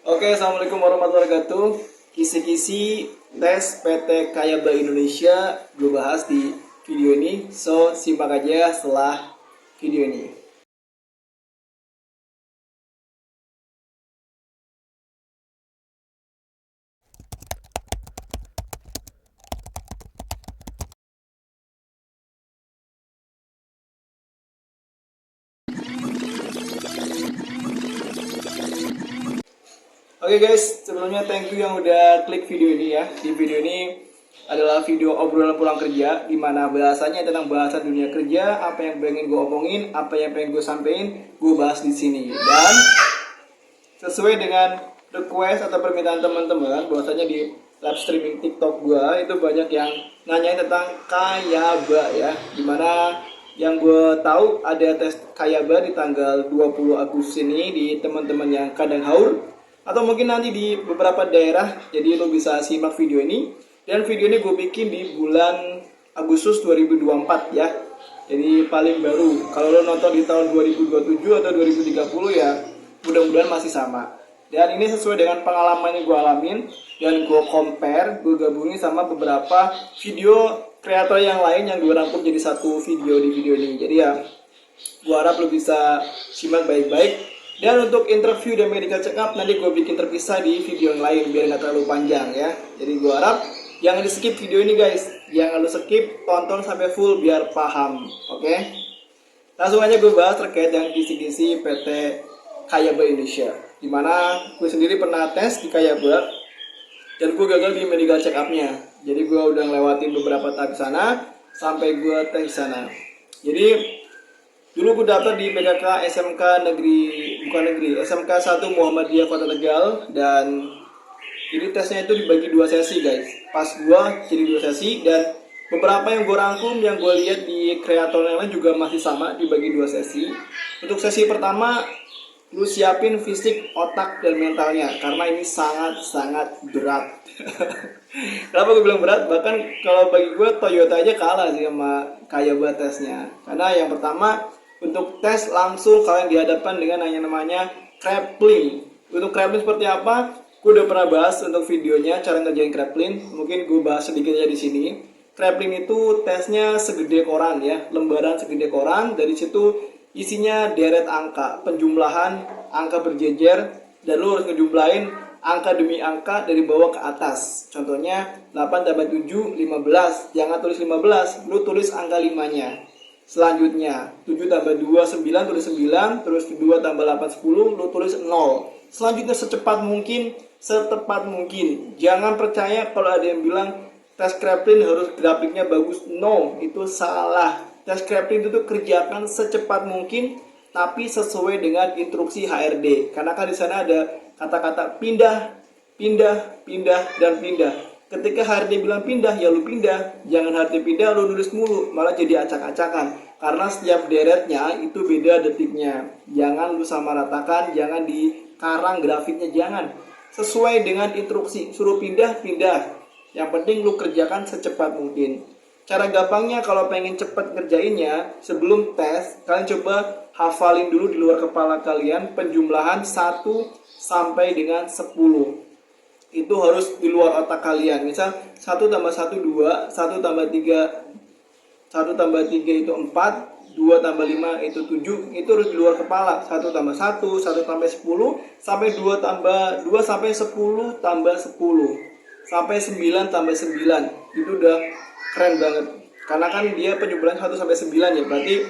Oke, assalamualaikum warahmatullahi wabarakatuh. Kisi-kisi tes PT Kaya Bank Indonesia gue bahas di video ini. So, simak aja setelah video ini. Oke guys, sebelumnya thank you yang udah klik video ini ya. Di video ini adalah video obrolan pulang kerja, di mana bahasanya tentang bahasa dunia kerja, apa yang pengen gue omongin, apa yang pengen gue sampein, gue bahas di sini. Dan sesuai dengan request atau permintaan teman-teman, bahwasanya di live streaming TikTok gue itu banyak yang nanyain tentang Kayaba ya, dimana yang gue tahu ada tes Kayaba di tanggal 20 Agustus ini di teman-teman yang kadang haur atau mungkin nanti di beberapa daerah. Jadi lo bisa simak video ini, dan video ini gue bikin di bulan Agustus 2024 ya, jadi paling baru. Kalau lo nonton di tahun 2027 atau 2030 ya mudah-mudahan masih sama. Dan ini sesuai dengan pengalaman yang gue alamin, dan gue compare, gue gabungin sama beberapa video kreator yang lain yang gue rangkum jadi satu video di video ini. Jadi ya gue harap lo bisa simak baik-baik. Dan untuk interview dan medical check up nanti gue bikin terpisah di video yang lain biar nggak terlalu panjang ya. Jadi gue harap jangan di skip video ini guys, jangan lu skip, tonton sampai full biar paham. Oke? Langsung aja gue bahas terkait dengan kisi-kisi PT Kaya Bank Indonesia, dimana gue sendiri pernah tes di Kaya Bank dan gue gagal di medical check up-nya. Jadi gue udah ngelewatin beberapa tahap sana sampai gue tes di sana. Jadi dulu gue daftar di PKK SMK SMK 1 Muhammadiyah Kota Tegal, dan jadi tesnya itu dibagi 2 sesi guys. Pas gue jadi 2 sesi, dan beberapa yang gue rangkum, yang gue lihat di kreator yang lain juga masih sama dibagi 2 sesi. Untuk sesi pertama lu siapin fisik, otak, dan mentalnya, karena ini sangat-sangat berat. Kenapa gue bilang berat? Bahkan kalau bagi gue Toyota aja kalah sih sama Kayaba tesnya. Karena yang pertama, untuk tes langsung kalian dihadapkan dengan yang namanya grappling. Untuk grappling seperti apa? Gue udah pernah bahas untuk videonya cara ngerjain grappling. Mungkin gue bahas sedikit aja di sini. Grappling itu tesnya segede koran ya, lembaran segede koran. Dari situ isinya deret angka, penjumlahan angka berjejer, dan lu harus ngejumlahin angka demi angka dari bawah ke atas. Contohnya 8 tambah 7, 15. Jangan tulis 15, lu tulis angka 5-nya. Selanjutnya 7 tambah 2, 9, tulis 9. Terus 2 tambah 8, 10, lu tulis 0. Selanjutnya secepat mungkin. Jangan percaya kalau ada yang bilang tes grappling harus grafiknya bagus. No, itu salah. Tes grappling itu kerjakan secepat mungkin, tapi sesuai dengan instruksi HRD. Karena kan di sana ada kata-kata pindah, dan pindah. Ketika HRD bilang pindah, ya lu pindah. Jangan HRD pindah, lu nulis mulu, malah jadi acak-acakan. Karena setiap deretnya itu beda detiknya. Jangan lu samaratakan, jangan dikarang grafiknya, jangan. Sesuai dengan instruksi, suruh pindah. Yang penting lu kerjakan secepat mungkin. Cara gampangnya kalau pengen cepat ngerjainnya, sebelum tes, kalian coba hafalin dulu di luar kepala kalian penjumlahan 1 sampai dengan 10. Itu harus di luar otak kalian. Misal 1 tambah 1 2, 1 tambah 3 itu 4, 2 tambah 5 itu 7. Itu harus di luar kepala. 1 tambah 1, 1 tambah 10, sampai 2 tambah 2 sampai 10 tambah 10, sampai 9 tambah 9. Itu udah keren banget. Karena kan dia penjumlahan 1 sampai 9 ya. Berarti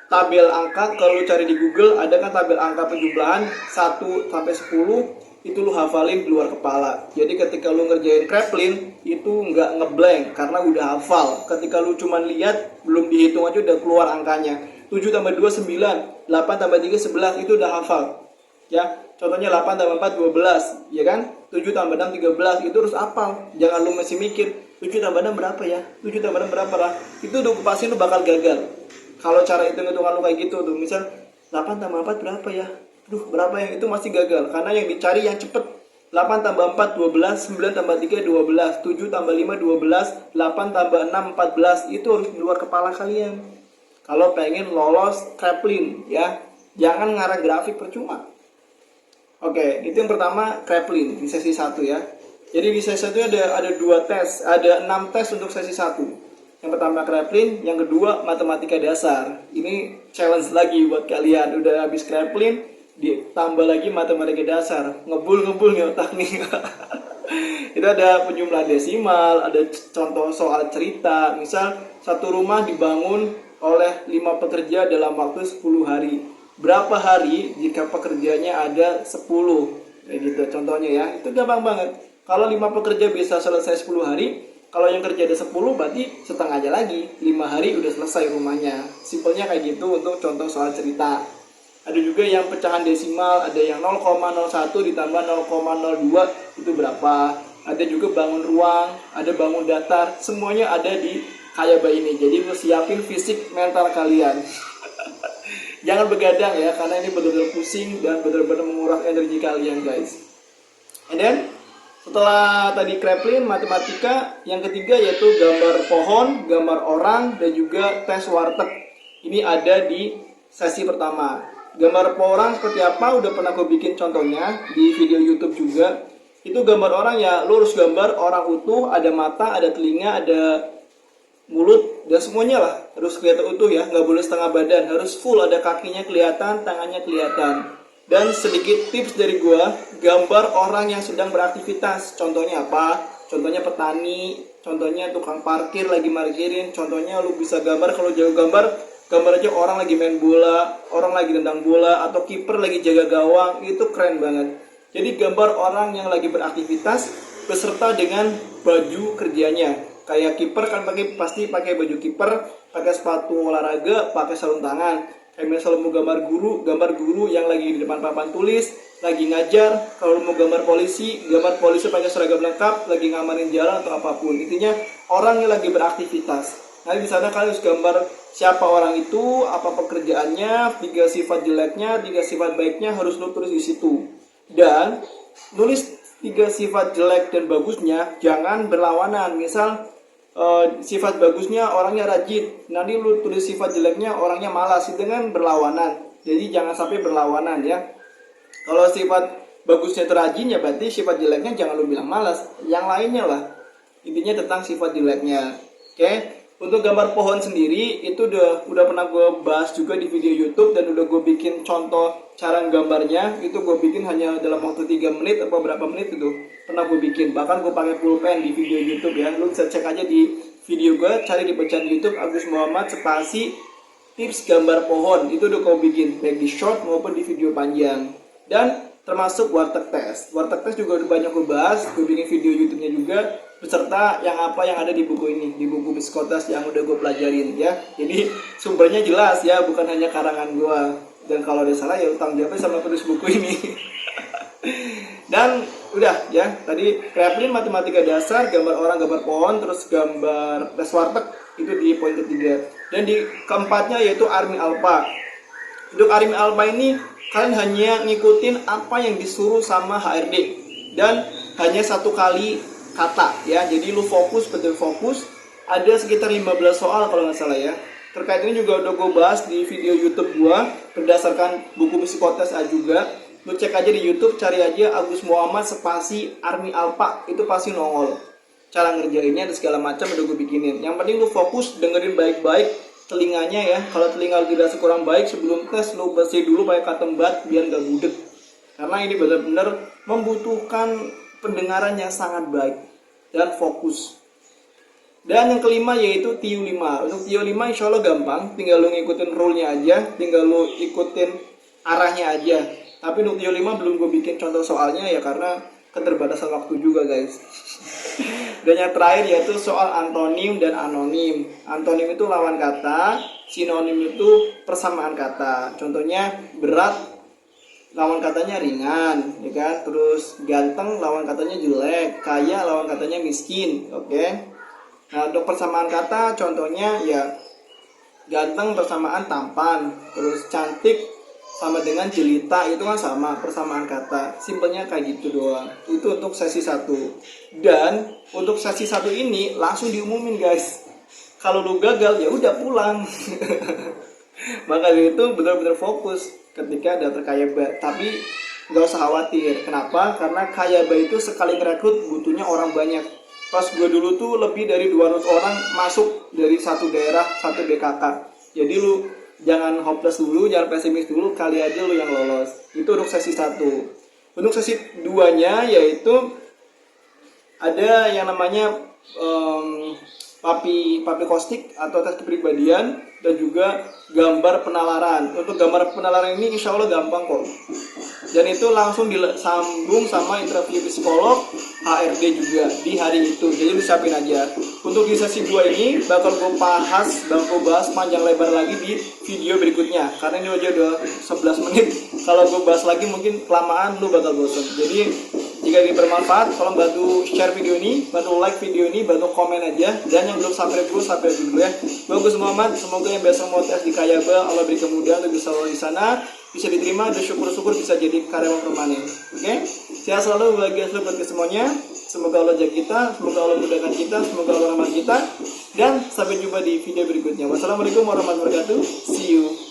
tabel angka kalau lu cari di Google ada kan tabel angka penjumlahan 1 sampai 10, itu lu hafalin di luar kepala. Jadi ketika lu ngerjain grappling itu nggak ngeblank karena udah hafal. Ketika lu cuman lihat belum dihitung aja udah keluar angkanya. 7 tambah 2 9, 8 tambah 3 11, itu udah hafal. Ya, contohnya 8 tambah 4 12, ya kan? 7 tambah 6 13, itu harus hafal. Jangan lu masih mikir 7 tambah 6 berapa ya? 7 tambah 6 berapa lah? Itu udah pasti lu bakal gagal. Kalau cara hitung-hitungan lu kayak gitu tuh, misal 8 tambah 4 berapa ya? Berapa yang itu masih gagal, karena yang dicari yang cepet. 8 tambah 4 12, 9 tambah 3 12, 7 tambah 5 12, 8 tambah 6 14. Itu harus di luar kepala kalian kalau pengen lolos grappling ya. Jangan ngarang grafik percuma. Oke, itu yang pertama Kraepelin di sesi 1 ya. Jadi di sesi 1 ada 2 tes, ada 6 tes untuk sesi 1. Yang pertama Kraepelin, yang kedua matematika dasar. Ini challenge lagi buat kalian. Udah habis Kraepelin, ditambah lagi matematika dasar. Ngebul nih otak nih. Itu ada penjumlahan desimal, ada contoh soal cerita. Misal satu rumah dibangun oleh 5 pekerja dalam waktu 10 hari. Berapa hari jika pekerjanya ada 10? Kayak gitu contohnya ya. Itu gampang banget. Kalau 5 pekerja bisa selesai 10 hari, kalau yang kerja ada 10 berarti setengah aja lagi. 5 hari udah selesai rumahnya. Simpelnya kayak gitu untuk contoh soal cerita. Ada juga yang pecahan desimal, ada yang 0,01 ditambah 0,02 itu berapa. Ada juga bangun ruang, ada bangun datar, semuanya ada di Kayaba ini. Jadi siapin fisik mental kalian. Jangan begadang ya, karena ini benar-benar pusing dan benar-benar menguras energi kalian guys. And then setelah tadi Kraepelin, matematika, yang ketiga yaitu gambar pohon, gambar orang, dan juga tes warteg. Ini ada di sesi pertama. Gambar orang seperti apa udah pernah gue bikin contohnya di video YouTube juga. Itu gambar orang ya lurus gambar orang utuh, ada mata, ada telinga, ada mulut, dan semuanya lah harus kelihatan utuh ya, nggak boleh setengah badan, harus full, ada kakinya kelihatan, tangannya kelihatan. Dan sedikit tips dari gua, gambar orang yang sedang beraktivitas. Contohnya apa? Contohnya petani, contohnya tukang parkir lagi markirin, contohnya lu bisa gambar, kalau jauh gambar aja orang lagi main bola, orang lagi tendang bola, atau kiper lagi jaga gawang, itu keren banget. Jadi gambar orang yang lagi beraktivitas beserta dengan baju kerjanya. Kayak kiper kan pasti pakai baju kiper, pakai sepatu olahraga, pakai sarung tangan. Kayak misalnya mau gambar guru yang lagi di depan papan tulis, lagi ngajar. Kalau mau gambar polisi pakai seragam lengkap, lagi ngamarin jalan atau apapun. Intinya orang yang lagi beraktivitas. Nah di sana kalian harus gambar siapa orang itu, apa pekerjaannya, 3 sifat jeleknya, 3 sifat baiknya harus lu tulis di situ. Dan nulis 3 sifat jelek dan bagusnya jangan berlawanan. Misal sifat bagusnya orangnya rajin, nanti lu tulis sifat jeleknya orangnya malas, itu kan berlawanan. Jadi jangan sampai berlawanan ya. Kalau sifat bagusnya itu rajin ya berarti sifat jeleknya jangan lu bilang malas, yang lainnya lah. Intinya tentang sifat jeleknya. Oke. Untuk gambar pohon sendiri itu udah pernah gue bahas juga di video YouTube, dan udah gue bikin contoh cara gambarnya. Itu gue bikin hanya dalam waktu 3 menit atau berapa menit itu pernah gue bikin. Bahkan gue pakai pulpen di video YouTube ya. Lu bisa cek aja di video gue, cari di pencet YouTube Agus Muhammad spasi tips gambar pohon. Itu udah gue bikin baik di short maupun di video panjang. Dan termasuk warteg test. Warteg test juga udah banyak gue bahas, gue bikin video YouTube-nya juga beserta yang ada di buku ini, di buku Psikotes yang udah gue pelajarin ya. Jadi sumbernya jelas ya, bukan hanya karangan gue. Dan kalau ada salah ya tanggung jawabnya sama penulis buku ini. Dan udah ya, tadi Kraepelin matematika dasar, gambar orang, gambar pohon, terus gambar tes warteg itu di poin ketiga. Dan di keempatnya yaitu Army Alpha. Untuk Army Alpha ini kalian hanya ngikutin apa yang disuruh sama HRD dan hanya 1 kali kata ya. Jadi lu fokus, betul fokus. Ada sekitar 15 soal kalau nggak salah ya. Terkait ini juga udah gue bahas di video YouTube gue berdasarkan buku Psikotes A juga. Lu cek aja di YouTube, cari aja Agus Muhammad spasi Army Alpha, itu pasti nongol. Cara ngerjainnya dan segala macam udah gue bikinin. Yang penting lu fokus, dengerin baik-baik telinganya ya. Kalau telinga lu dirasa kurang baik sebelum tes, lu bersih dulu pakai cotton bud biar gak budek. Karena ini benar-benar membutuhkan pendengaran yang sangat baik dan fokus. Dan yang kelima yaitu TIU5. Untuk TIU5 insya Allah gampang, tinggal lu ngikutin rule-nya aja, tinggal lu ikutin arahnya aja. Tapi untuk TIU5 belum gue bikin contoh soalnya ya karena keterbatasan waktu juga guys. Dan yang terakhir yaitu soal antonim dan anonim. Antonim itu lawan kata, sinonim itu persamaan kata. Contohnya berat, lawan katanya ringan, ya kan? Terus ganteng lawan katanya jelek, kaya lawan katanya miskin, oke? Nah untuk persamaan kata contohnya ya ganteng persamaan tampan, terus cantik sama dengan jelita, itu kan sama persamaan kata. Simpelnya kayak gitu doang. Itu untuk sesi 1. Dan untuk sesi 1 ini langsung diumumin guys. Kalau lu gagal ya udah pulang. Maka itu benar-benar fokus ketika daftar Kayaba. Tapi nggak usah khawatir. Kenapa? Karena Kayaba itu sekali ngerekrut butuhnya orang banyak. Pas gue dulu tuh lebih dari 200 orang masuk dari satu daerah, satu BKK. Jadi lu jangan hopeless dulu, jangan pesimis dulu, kali aja lu yang lolos. Itu untuk sesi 1. Untuk sesi 2-nya yaitu ada yang namanya papi kostik atau tes kepribadian dan juga gambar penalaran. Untuk gambar penalaran ini insya Allah gampang kok. Dan itu langsung disambung sama interview psikolog, HRD juga di hari itu. Jadi lu siapin aja. Untuk di sesi 2 ini bakal gue bahas panjang lebar lagi di video berikutnya. Karena ini aja udah 11 menit. Kalau gue bahas lagi mungkin kelamaan lu bakal bosan. Jadi jika ini bermanfaat, tolong bantu share video ini, bantu like video ini, bantu komen aja. Dan yang belum subscribe dulu ya. Gue Gus Muhammad, semoga yang biasa mau tes di Kayaba, Allah beri kemudahan untuk bisa lolos di sana, bisa diterima, dan syukur-syukur bisa jadi karyawan permanen. Oke? Sehat selalu, bahagia selalu buat semuanya. Semoga Allah jaga kita, semoga Allah mudahkan kita, semoga Allah rahmat kita. Dan sampai jumpa di video berikutnya. Wassalamualaikum warahmatullahi wabarakatuh. See you.